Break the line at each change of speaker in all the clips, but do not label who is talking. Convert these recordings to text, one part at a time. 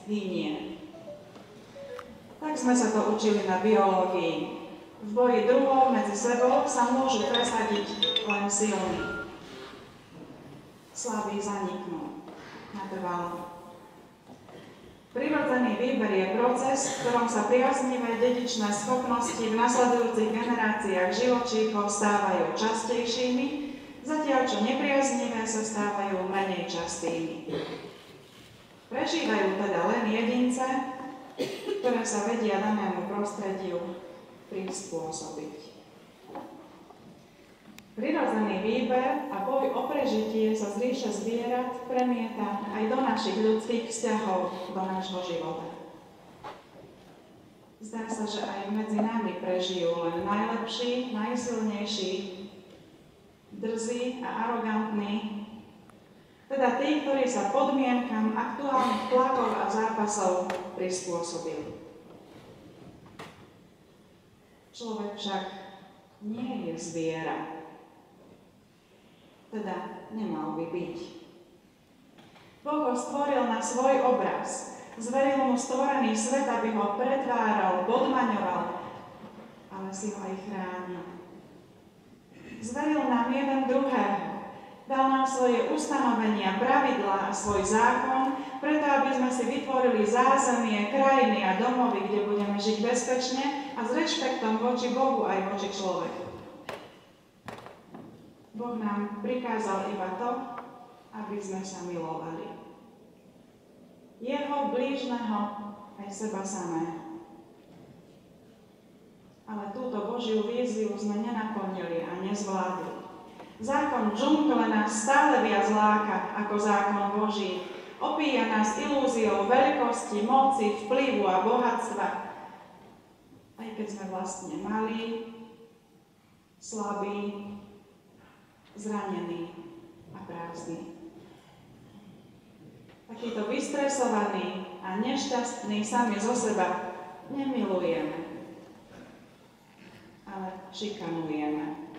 hynie. Tak sme sa to učili na biológii. V boji druhov medzi sebou sa môžu presadiť len silní. Slabí zaniknú natrvalo. Prirodzený výber je proces, v ktorom sa priaznivé dedičné schopnosti v nasledujúcich generáciách živočíchov stávajú častejšími, zatiaľ čo nepriaznivé sa stávajú menej častými. Prežívajú teda len jedince, ktoré sa vedia danému prostrediu prispôsobiť. Prirodzený výber a boj o prežitie sa z ríše zvierat premieta aj do našich ľudských vzťahov, do nášho života. Zdá sa, že aj medzi nami prežijú len najlepší, najsilnejší, drzí a arogantní, teda tí, ktorí sa podmienkam aktuálnych tlakov a zápasov prispôsobili. Človek však nie je zviera. Teda nemal by byť. Boh ho stvoril na svoj obraz. Zveril mu stvorený svet, aby ho pretváral, podmaňoval, ale si ho aj chránil. Zveril nám jeden druhého. Dal nám svoje ustanovenia, pravidlá a svoj zákon, preto aby sme si vytvorili zázemie, krajiny a domovy, kde budeme žiť bezpečne a s rešpektom voči Bohu aj voči človeku. Boh nám prikázal iba to, aby sme sa milovali. Jeho blížneho aj seba samého. Ale túto Božiu víziu sme nenaplnili a nezvládli. Zákon džungle nás stále viac láka ako zákon Boží. Opíja nás ilúziou veľkosti, moci, vplyvu a bohatstva. Aj keď sme vlastne malí, slabí, zranení a prázdni. Takýto vystresovaný a nešťastný sami zo seba nemilujeme, ale šikanujeme.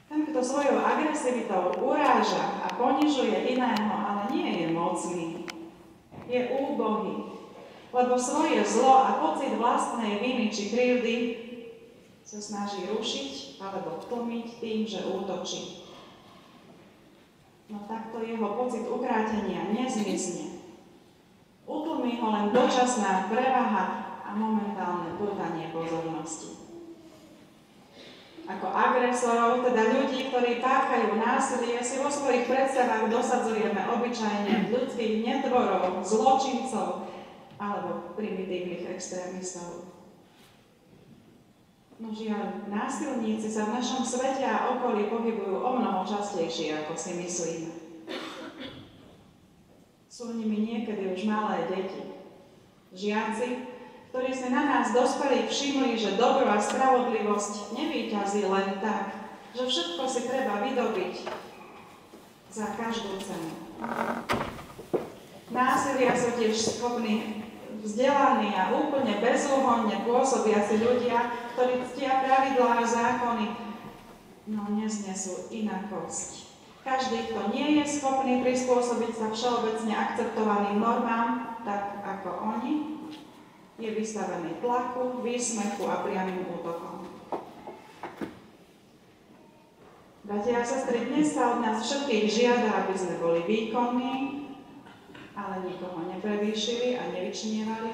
Ten, kto svojou agresivitou uráža a ponižuje iného, ale nie je mocný, je úbohý, lebo svoje zlo a pocit vlastnej viny či krivdy sa snaží rušiť alebo tlmiť tým, že útočí. No takto jeho pocit ukrátenia nezmizne. Utlmí ho len dočasná prevaha a momentálne pútanie pozornosti. Ako agresorov, teda ľudí, ktorí páchajú násilie, si vo svojich predstavách dosadzujeme obyčajne ľudských netvorov, zločincov alebo primitívnych extrémistov. No žiaľ, násilníci sa v našom svete a okolí pohybujú omnoho častejšie, ako si myslíme. Sú nimi niekedy už malé deti. Žiaci, ktorí si na nás dospelí všimli, že dobro a spravodlivosť nevíťazí len tak, že všetko si treba vydobiť za každú cenu. Násilia sú tiež schopní vzdelaní a úplne bezúhonne pôsobiaci ľudia, ktorí ctia pravidlá a zákony, no neznesú inakosť. Každý, kto nie je schopný prispôsobiť sa všeobecne akceptovaným normám, tak ako oni, je vystavený tlaku, výsmechu a priamym útokom. Bratia a sestry, dnes sa od nás všetkých žiada, aby sme boli výkonní, ale nikoho neprevýšili a nevyčnievali.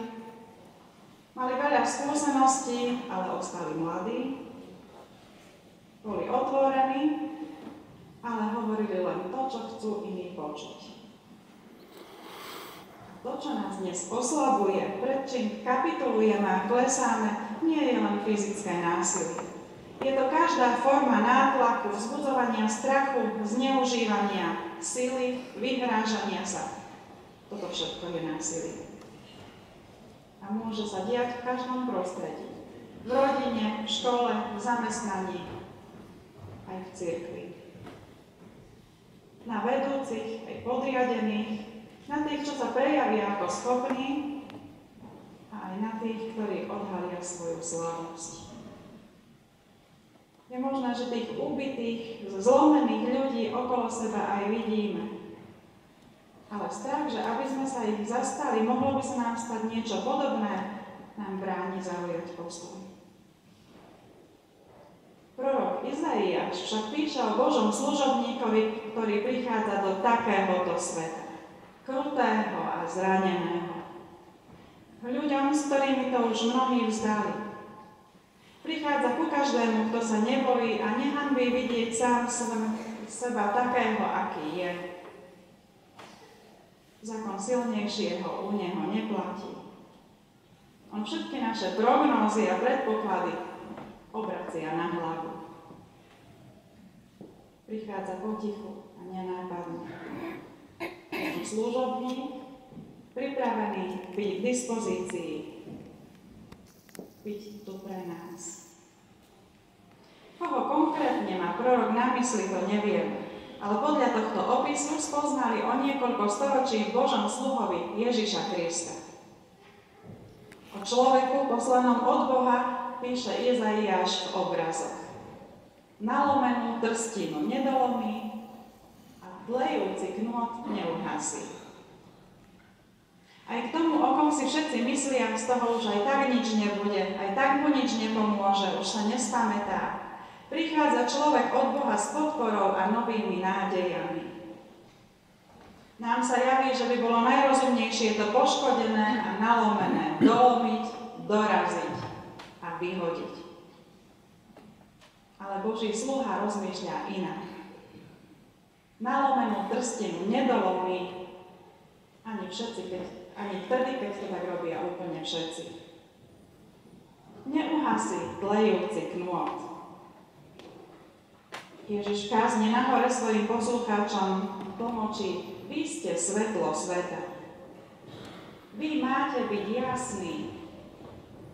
Mali veľa skúseností, ale ostali mladí. Boli otvorení, ale hovorili len to, čo chcú iní počuť. To, čo nás dnes oslabuje, pred čím kapitulujeme a klesáme, nie je len fyzické násilie. Je to každá forma nátlaku, vzbudzovania strachu, zneužívania sily, vyhrážania sa. Toto všetko je násilie. A môže sa diať v každom prostredí. V rodine, v škole, v zamestnaní, aj v cirkvi. Na vedúcich, aj podriadených, na tých, čo sa prejavia ako schopní, a aj na tých, ktorí odhalia svoju slabosť. Je možné, že tých ubitých, zlomených ľudí okolo seba aj vidíme. Ale strach, že aby sme sa ich zastali, mohlo by sa nám stať niečo podobné, nám bráni zaujať postoj. Prorok Izaiáš však píše o Božom služobníkovi, ktorý prichádza do takéhoto sveta. Krutého a zraneného. Ľuďom, s ktorými to už mnohí vzdali. Prichádza ku každému, kto sa nebojí a nehanbí vidieť sám seba takého, aký je. Zákon silnejšieho u neho neplatí. On všetky naše prognózy a predpoklady obracia na hlavu. Prichádza potichu a nenápadne. Je služobník, pripravený byť k dispozícii, byť tu pre nás. Koho konkrétne má prorok na mysli, to neviem, ale podľa tohto opisu spoznali o niekoľko storočí v Božom sluhovi Ježiša Krista. O človeku poslanom od Boha píše Izaiáš v obrazoch. Nalomenú trstinu nedolomí a tlejúci knôt neuhasí. Aj k tomu, o kom si všetci myslia z toho, už aj tak nič nebude, aj tak mu nič nepomôže, už sa nespamätá. Prichádza človek od Boha s podporou a novými nádejami. Nám sa javí, že by bolo najrozumnejšie to poškodené a nalomené dolomiť, doraziť a vyhodiť. Ale Boží sluha rozmýšľa inak. Nalomenú trstinu nedolomí ani vtedy, keď to tak robia úplne všetci. Neuhasí tlejúci knôt. Ježiš v kázni na hore svojim poslucháčom tlmočí: vy ste svetlo sveta. Vy máte byť jasný,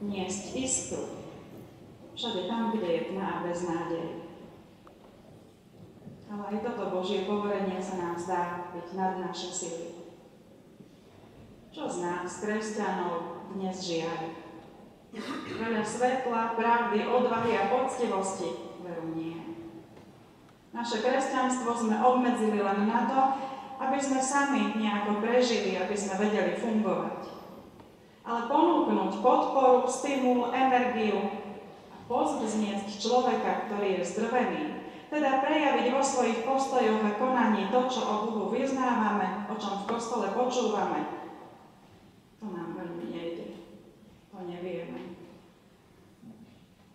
niesť iskru. Všade tam, kde je tma a beznádej. Ale aj toto Božie poverenie sa nám zdá byť nad naše sily. Čo z nás, kresťanov, dnes žiari? Veľa svetla, pravdy, odvahy a poctivosti? Veru nie. Naše kresťanstvo sme obmedzili len na to, aby sme sami nejako prežili, aby sme vedeli fungovať. Ale ponúknuť podporu, stimul, energiu a povzniesť človeka, ktorý je zdrvený, teda prejaviť vo svojich postojoch a konaní to, čo o Bohu vyznávame, o čom v kostole počúvame, to nám veľmi nejde. To nevieme.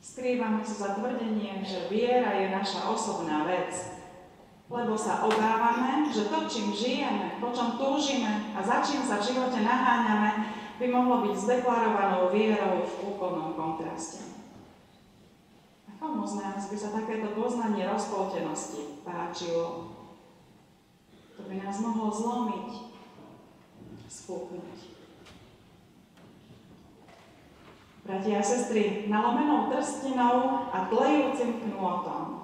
Skrývame sa za tvrdenie, že viera je naša osobná vec, lebo sa obávame, že to, čím žijeme, po čom túžime a za čím sa v živote naháňame, by mohlo byť s deklarovanou vierou v úplnom kontraste. A komu z nás by sa takéto poznanie rozpoltenosti páčilo? To by nás mohlo zlomiť, spúknuť. Bratia a sestry, nalomenou trstinou a tlejúcim knôtom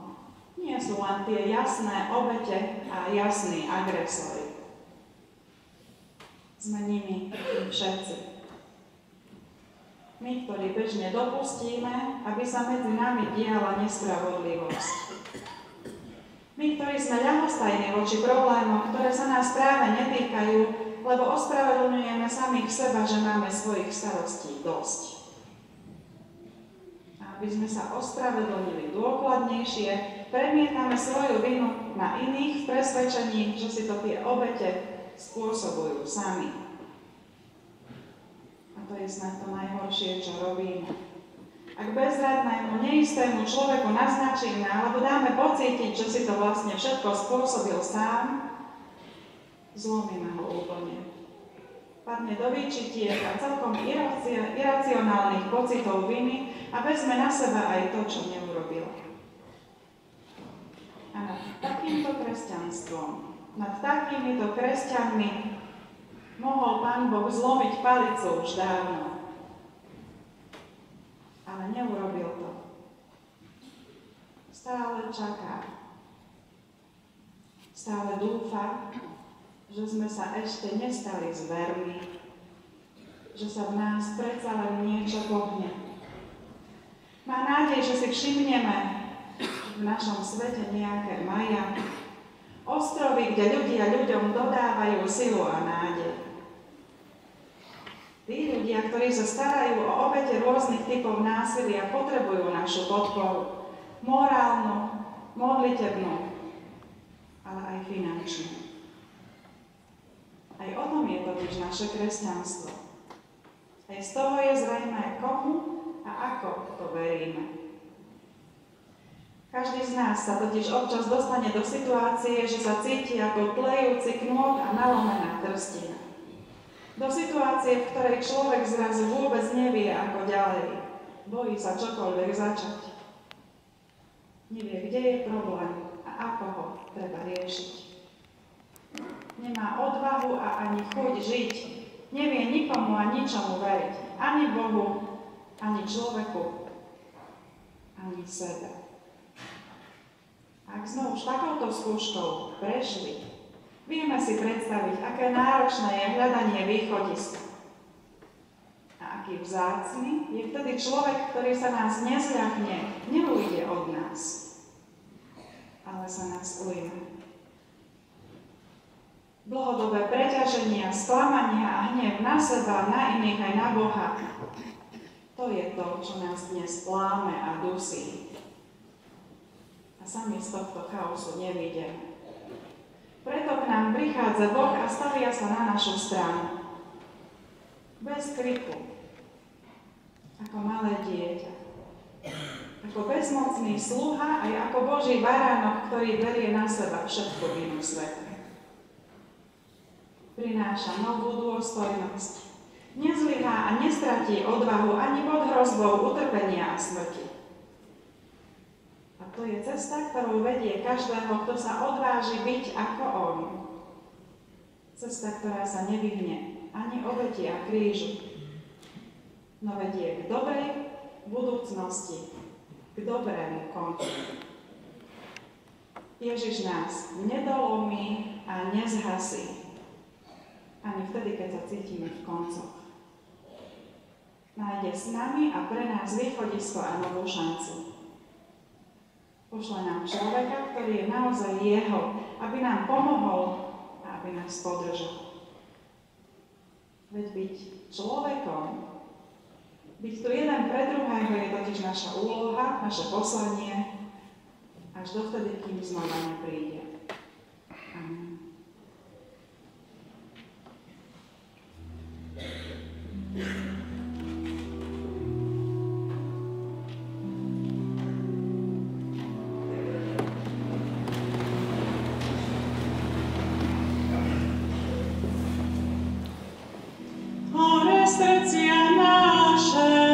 nie sú len tie jasné obete a jasní agresori. Sme nimi všetci. My, ktorí bežne dopustíme, aby sa medzi nami diala nespravodlivosť. My, ktorí sme ľahostajní voči problémom, ktoré sa nás práve netýkajú, lebo ospravedlňujeme samých seba, že máme svojich starostí dosť. Aby sme sa ospravedlnili dôkladnejšie, premietame svoju vinu na iných v presvedčení, že si to tie obete spôsobujú sami. A to je snad to najhoršie, čo robíme. Ak bezradnému, neistému človeku naznačíme alebo dáme pocítiť, že si to vlastne všetko spôsobil sám, zlomíme ho úplne. Padne do výčitiek a celkom iracionálnych pocitov viny a vezme na seba aj to, čo neurobil. A nad takýmto kresťanstvom, nad takýmito kresťanmi mohol Pán Boh zlomiť palicu už dávno. Ale neurobil to. Stále čaká. Stále dúfa, že sme sa ešte nestali zvermi, že sa v nás predsa len niečo pohne. Má nádej, že si všimneme v našom svete nejaké maja, Ostrovy, kde ľudia ľuďom dodávajú silu a nádej. Tí ľudia, ktorí sa starajú o obete rôznych typov násilia, potrebujú našu podporu. Morálnu, modlitebnú, ale aj finančnú. Aj o tom je totiž naše kresťanstvo. Aj z toho je zrejmé, komu a ako to veríme. Každý z nás sa totiž občas dostane do situácie, že sa cíti ako tlejúci knôt a nalomená trstina. Do situácie, v ktorej človek zrazu vôbec nevie, ako ďalej. Bojí sa čokoľvek začať. Nevie, kde je problém a ako ho treba riešiť. Nemá odvahu a ani chuť žiť. Nevie nikomu a ničomu veriť. Ani Bohu, ani človeku, ani sebe. Ak sme už takouto skúškou prešli, vieme si predstaviť, aké náročné je hľadanie východiska. A aký vzácny je vtedy človek, ktorý sa nás nezľahne, neujde od nás, ale sa nás ujme. Dlhodobé preťaženia, sklamania a hnev na seba, na iných aj na Boha, to je to, čo nás dnes láme a dusí. A sami z tohto chaosu nevidíme. Preto k nám prichádza Boh a stavia sa na našu stranu. Bez kriku. Ako malé dieťa. Ako bezmocný sluha, aj ako Boží baránok, ktorý berie na seba všetku vinu sveta. Prináša novú dôstojnosť. Nezlyhá a nestratí odvahu ani pod hrozbou utrpenia a smrti. To je cesta, ktorou vedie každého, kto sa odváži byť ako on. Cesta, ktorá sa nevyhne ani obeti a krížu, no vedie k dobrej budúcnosti, k dobrému koncu. Ježiš nás nedolomí a nezhasí, ani vtedy, keď sa cítime v koncoch. Nájde s nami a pre nás východisko a novú šancu. Pošle nám človeka, ktorý je naozaj jeho, aby nám pomohol a aby nás podržal. Veď byť človekom, byť tu jeden pre druhého je totiž naša úloha, naše poslanie, až dovtedy, kým znova nepríde. Amen.
Srdcia naše,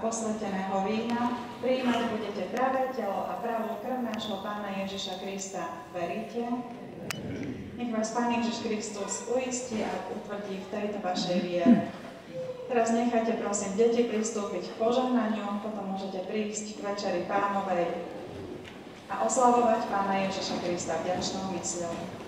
Posveteného vína prijímať budete pravé telo a pravú krv nášho Pána Ježiša Krista. Veríte? Nech vás Pán Ježiš Kristus uistí a utvrdí v tejto vašej viere. Teraz nechajte prosím deti pristúpiť k požehnaniu, potom môžete prísť k večeri Pánovej a oslavovať Pána Ježiša Krista vďačnou mysľou.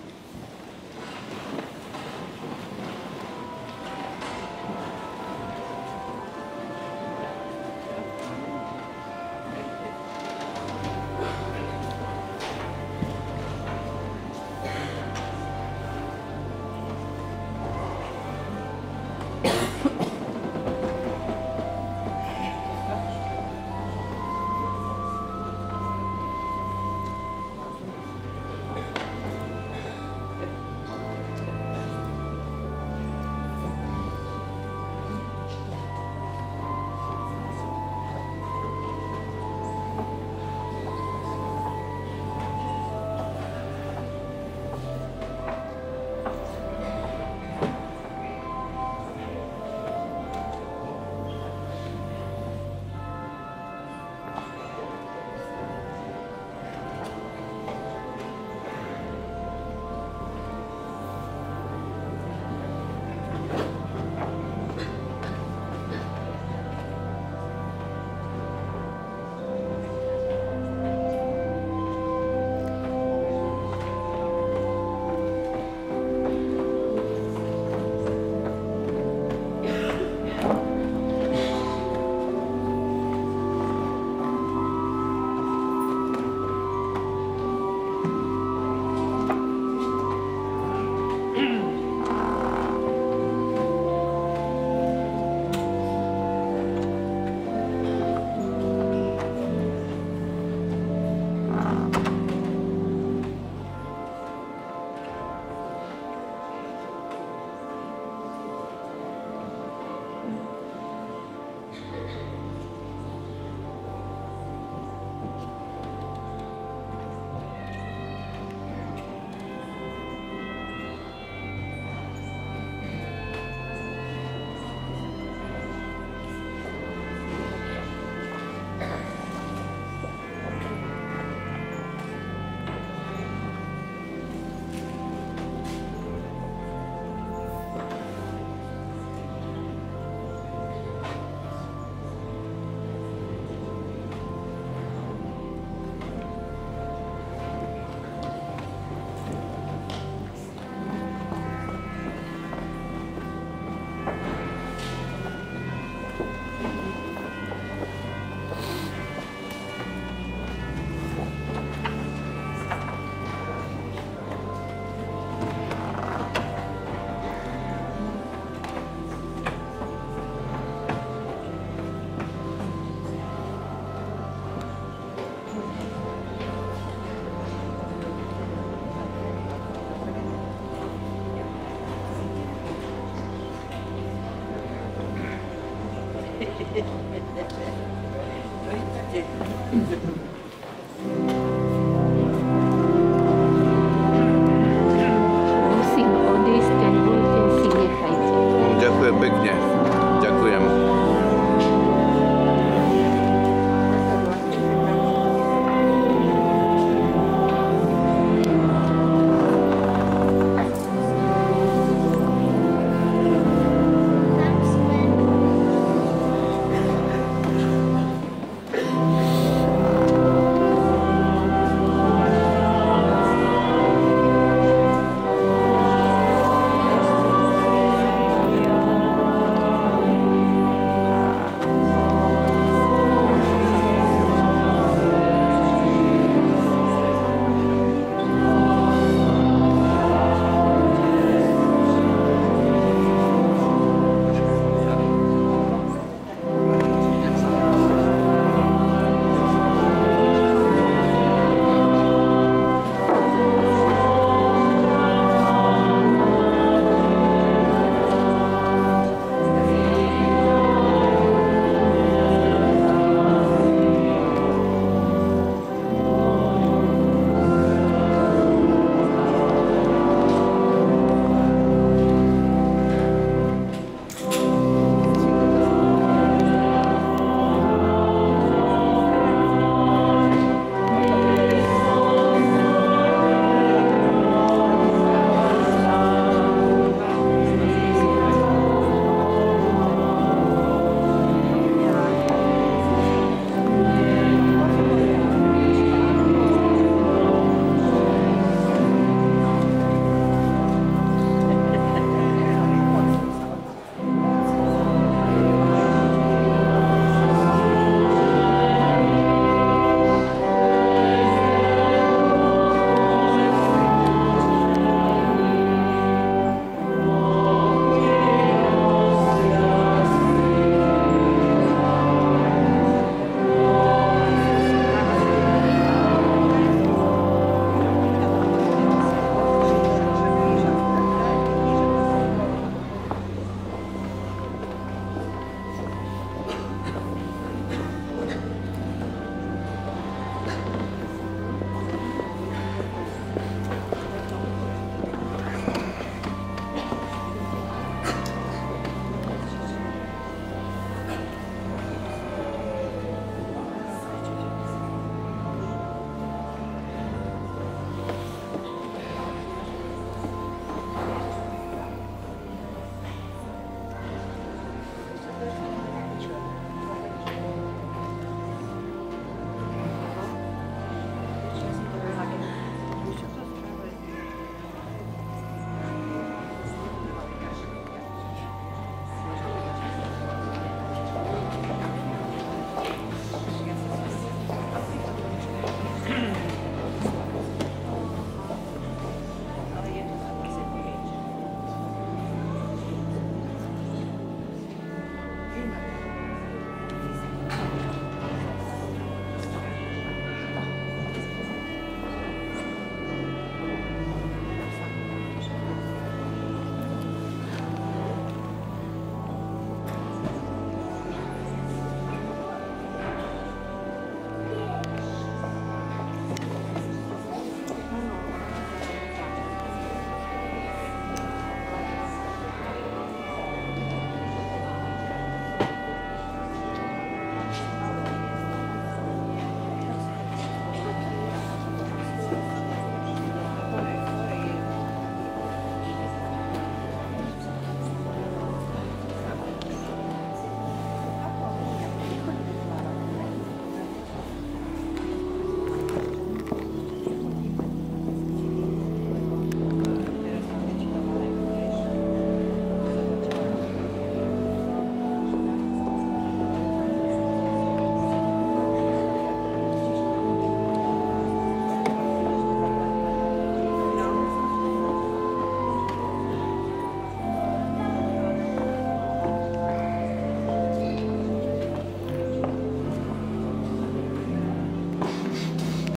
Príďte.